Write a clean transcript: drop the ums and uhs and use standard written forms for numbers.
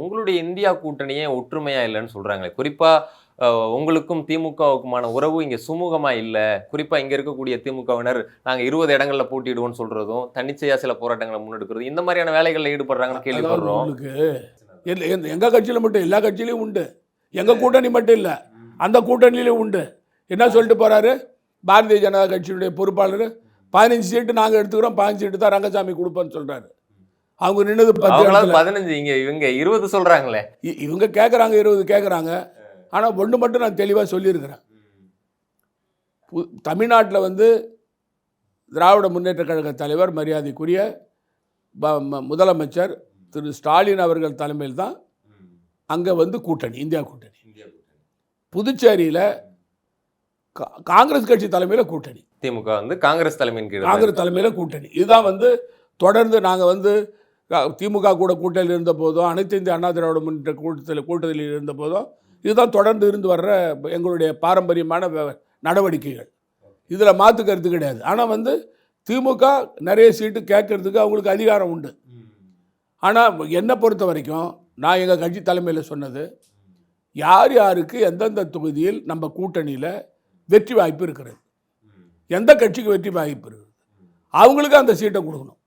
உங்களுடைய இந்தியா கூட்டணியே ஒற்றுமையா இல்லைன்னு சொல்றாங்களே. குறிப்பா உங்களுக்கும் திமுகவுக்குமான உறவு இங்க சுமூகமா இல்ல. குறிப்பா இங்க இருக்கக்கூடிய திமுகவினர் நாங்க 20 இடங்கள்ல போட்டியிடுவோம்னு சொல்றதும், தன்னிச்சையா சில போராட்டங்களை முன்னெடுக்கிறதும், இந்த மாதிரியான வேலைகள்ல ஈடுபடுறாங்கன்னு கேள்விப்படுறோம். உங்களுக்கு எங்க கட்சியில மட்டும் எல்லா கட்சியிலையும் உண்டு. எங்க கூட்டணி மட்டும் இல்ல, அந்த கூட்டணியிலும் உண்டு. என்ன சொல்லிட்டு போறாரு பாரதிய ஜனதா கட்சியினுடைய பொறுப்பாளர்? 15 சீட்டு நாங்க எடுத்துக்கிறோம், 15 சீட்டு தான் ரங்கசாமி கொடுப்போம்னு சொல்றாரு. அவங்க நின்னது 15, இவங்க 20 சொல்றாங்களே. இவங்க கேட்குறாங்க 20 கேட்குறாங்க. ஆனால் ஒன்று மட்டும் நான் தெளிவாக சொல்லியிருக்கிறேன். தமிழ்நாட்டில் வந்து திராவிட முன்னேற்ற கழக தலைவர் மரியாதைக்குரிய முதலமைச்சர் திரு ஸ்டாலின் அவர்கள் தலைமையில் தான் அங்கே வந்து கூட்டணி, இந்தியா கூட்டணி. புதுச்சேரியில் காங்கிரஸ் கட்சி தலைமையில் கூட்டணி. திமுக வந்து காங்கிரஸ் தலைமையில் கூட்டணி. இதுதான் வந்து தொடர்ந்து நாங்கள் வந்து திமுக கூட கூட்டணியில் இருந்த போதும், அனைத்து இந்திய அண்ணா திராவிட முன்னேற்ற கூட்டத்தில் இருந்த போதும் இதுதான் தொடர்ந்து இருந்து வர்ற எங்களுடைய பாரம்பரியமான நடவடிக்கைகள். இதில் மாற்று கருத்து கிடையாது. ஆனால் வந்து திமுக நிறைய சீட்டு கேட்கறதுக்கு அவங்களுக்கு அதிகாரம் உண்டு. ஆனால் என்னை பொறுத்த வரைக்கும் நான் எங்கள் கட்சி தலைமையில் சொன்னது, யார் யாருக்கு எந்தெந்த தொகுதியில் நம்ம கூட்டணியில் வெற்றி வாய்ப்பு இருக்கிறது, எந்த கட்சிக்கு வெற்றி வாய்ப்பு இருக்குது, அவங்களுக்கு அந்த சீட்டை கொடுக்கணும்.